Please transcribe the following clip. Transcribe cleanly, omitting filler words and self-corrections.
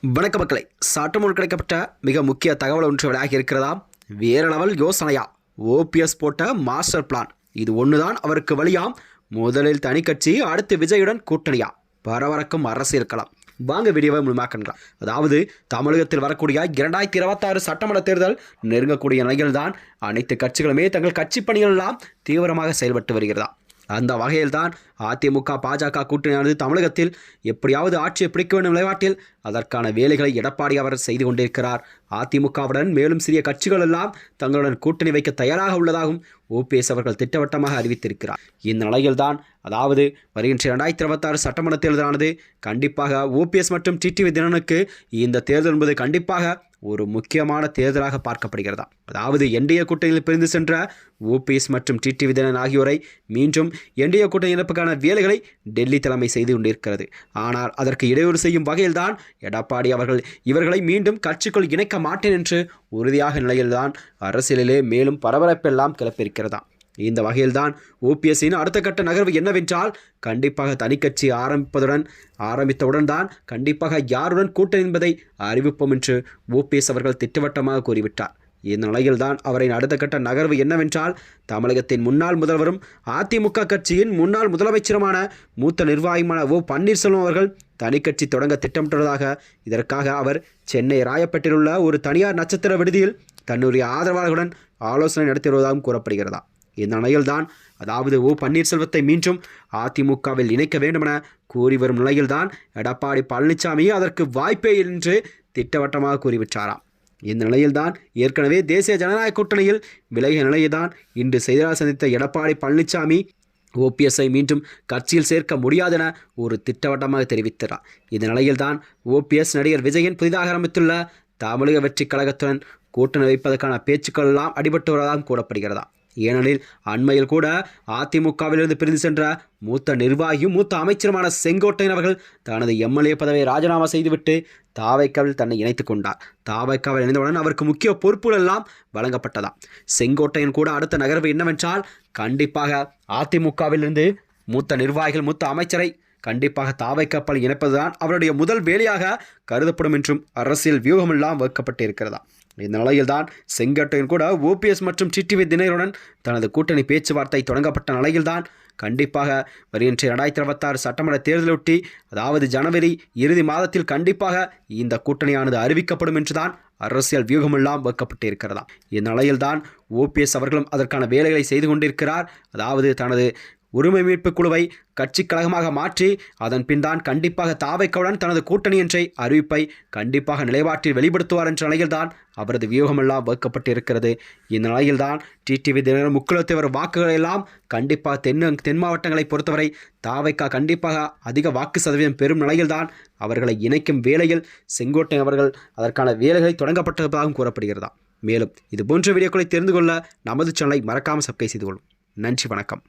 வணக்க மக்களை, சட்டமூல் கிடைக்கப்பட்ட மிக முக்கிய தகவல் ஒன்று வெளியாகி இருக்கிறதா? வேற லெவல் யோசனையா? ஓபிஎஸ் போட்ட மாஸ்டர் பிளான் இது ஒன்றுதான் அவருக்கு வழியாம். முதலில் தனி கட்சி, அடுத்து விஜயுடன் கூட்டணியா? பரபரக்கும் அரசியல் களம். வாங்க வீடியோவை முழுமையாக்கலாம். அதாவது தமிழகத்தில் வரக்கூடிய 2026 சட்டமன்ற தேர்தல் நெருங்கக்கூடிய நிலையில்தான் அனைத்து கட்சிகளுமே தங்கள் கட்சி பணிகள் எல்லாம் தீவிரமாக செயல்பட்டு வருகிறதா. அந்த வகையில்தான் அதிமுக பாஜக கூட்டணியானது தமிழகத்தில் எப்படியாவது ஆட்சியை பிடிக்க வேண்டும் நிலைப்பாட்டில் அதற்கான வேலைகளை எடப்பாடி அவர் செய்து கொண்டிருக்கிறார். அதிமுகவுடன் மேலும் சிறிய கட்சிகள் எல்லாம் தங்களுடன் கூட்டணி வைக்க தயாராக உள்ளதாகவும் ஓபிஎஸ் அவர்கள் திட்டவட்டமாக அறிவித்திருக்கிறார். இந்த நிலையில்தான் அதாவது வருகின்ற 2026 சட்டமன்ற தேர்தலானது கண்டிப்பாக ஓபிஎஸ் மற்றும் டிடிவி தினனுக்கு இந்த தேர்தல் என்பது கண்டிப்பாக ஒரு முக்கியமான தேர்தலாக பார்க்கப்படுகிறதா. அதாவது என்டிஏ கூட்டணியில் பிரிந்து சென்ற ஓபிஎஸ் மற்றும் டிடிவி தினன் ஆகியோரை மீண்டும் என்டிஏ கூட்டணி இணைப்புக்கான வேலைகளை டெல்லி தலைமை செய்து கொண்டிருக்கிறது. ஆனால் அதற்கு இடையூறு செய்யும் வகையில்தான் எடப்பாடி அவர்கள் இவர்களை மீண்டும் கட்சிக்குள் இணைக்க மாட்டேன் என்று உறுதியாக நிலையில்தான் அரசியலிலே மேலும் பரபரப்பெல்லாம் கிளப்பியிருக்கிறதா. இந்த வகையில்தான் ஓபிஎஸ்ஸின் அடுத்த கட்ட நகர்வு என்னவென்றால் கண்டிப்பாக தனிக்கட்சி ஆரம்பித்தவுடன் தான் கண்டிப்பாக யாருடன் கூட்டணி என்பதை அறிவிப்போம் என்று ஓபிஎஸ் அவர்கள் திட்டவட்டமாக கூறிவிட்டார். இந்த நிலையில்தான் அவரின் அடுத்த கட்ட நகர்வு என்னவென்றால் தமிழகத்தின் முன்னாள் முதல்வரும் அதிமுக கட்சியின் முன்னாள் முதலமைச்சருமான மூத்த நிர்வாகியான ஓ பன்னீர்செல்வம் அவர்கள் தனிக்கட்சி தொடங்க திட்டமிட்டுள்ளதாக. இதற்காக அவர் சென்னை ராயப்பேட்டையில் உள்ள ஒரு தனியார் நட்சத்திர விடுதியில் தன்னுடைய ஆதரவாளர்களுடன் ஆலோசனை நடத்தி வருவதாகவும் கூறப்படுகிறதா. இந்த நிலையில்தான் அதாவது ஓ பன்னீர்செல்வத்தை மீண்டும் அதிமுகவில் இணைக்க வேண்டுமென கூறி வரும் நிலையில்தான் எடப்பாடி பழனிசாமி அதற்கு வாய்ப்பே என்று திட்டவட்டமாக கூறிவிட்டாராம். இந்த நிலையில்தான் ஏற்கனவே தேசிய ஜனநாயக கூட்டணியில் விலகிய நிலையில்தான் இன்று செய்தியாளர் சந்தித்த எடப்பாடி பழனிசாமி ஓபிஎஸ்ஐ மீண்டும் கட்சியில் சேர்க்க முடியாதென ஒரு திட்டவட்டமாக தெரிவித்தார். இந்த நிலையில்தான் ஓபிஎஸ் நடிகர் விஜயன் புதிதாக ஆரம்பித்துள்ள தமிழக வெற்றி கழகத்துடன் கூட்டணி வைப்பதற்கான பேச்சுக்கள் எல்லாம் அடிபட்டு வருவதாக கூறப்படுகிறதா. ஏனெனில் அண்மையில் கூட அதிமுகவிலிருந்து பிரிந்து சென்ற மூத்த நிர்வாகியும் மூத்த அமைச்சருமான செங்கோட்டையன் அவர்கள் தனது எம்எல்ஏ பதவியை ராஜினாமா செய்துவிட்டு தாவைக்காவில் தன்னை இணைத்துக் கொண்டார். தாவைக்காவில் இணைந்தவுடன் அவருக்கு முக்கிய பொறுப்புகள் எல்லாம் வழங்கப்பட்டதா. செங்கோட்டையன் கூட அடுத்த நகர்வு என்னவென்றால் கண்டிப்பாக அதிமுகவிலிருந்து மூத்த நிர்வாகிகள் மூத்த அமைச்சரை கண்டிப்பாக தாவைக்காவில் இணைப்பதுதான் அவருடைய முதல் வேலையாக கருதப்படும் என்றும் அரசியல் வியூகமெல்லாம் வகுக்கப்பட்டு இருக்கிறதா. இந்த நிலையில்தான் செங்கோட்டையன் கூட ஓபிஎஸ் மற்றும் டிடிவி தினகரனுடன் தனது கூட்டணி பேச்சுவார்த்தை தொடங்கப்பட்ட நிலையில்தான் கண்டிப்பாக வருகின்ற 2026 சட்டமன்ற தேர்தலொட்டி அதாவது ஜனவரி இறுதி மாதத்தில் கண்டிப்பாக இந்த கூட்டணியானது அறிவிக்கப்படும் என்றுதான் அரசியல் வியூகமெல்லாம் வகுக்கப்பட்டிருக்கிறதா. இந்த நிலையில்தான் ஓபிஎஸ் அவர்களும் அதற்கான வேலைகளை செய்து கொண்டிருக்கிறார். அதாவது தனது உரிமை மீட்பு குழுவை கட்சி கழகமாக மாற்றி அதன் பின் தான் கண்டிப்பாக தாவைக்காவுடன் தனது கூட்டணி என்ற அறிவிப்பை கண்டிப்பாக நிலைப்பாட்டில் வெளிப்படுத்துவார் என்ற நிலையில்தான் அவரது வியூகமெல்லாம் வகுக்கப்பட்டிருக்கிறது. இந்த நிலையில்தான் டிடிவி தினகரன் முக்குலத்தேவர் வாக்குகளை எல்லாம் கண்டிப்பாக தென் மாவட்டங்களை பொறுத்தவரை தாவைக்கா கண்டிப்பாக அதிக வாக்கு சதவீதம் பெறும் நிலையில்தான் அவர்களை இணைக்கும் வேளையில் செங்கோட்டையன் அவர்கள் அதற்கான வேலைகளை தொடங்கப்பட்டதாகவும் கூறப்படுகிறதா. மேலும் இது போன்ற வீடியோக்களை தெரிந்து கொள்ள நமது சேனலை மறக்காமல் சப்ஸ்கிரைப் செய்து கொள்ளும். நன்றி, வணக்கம்.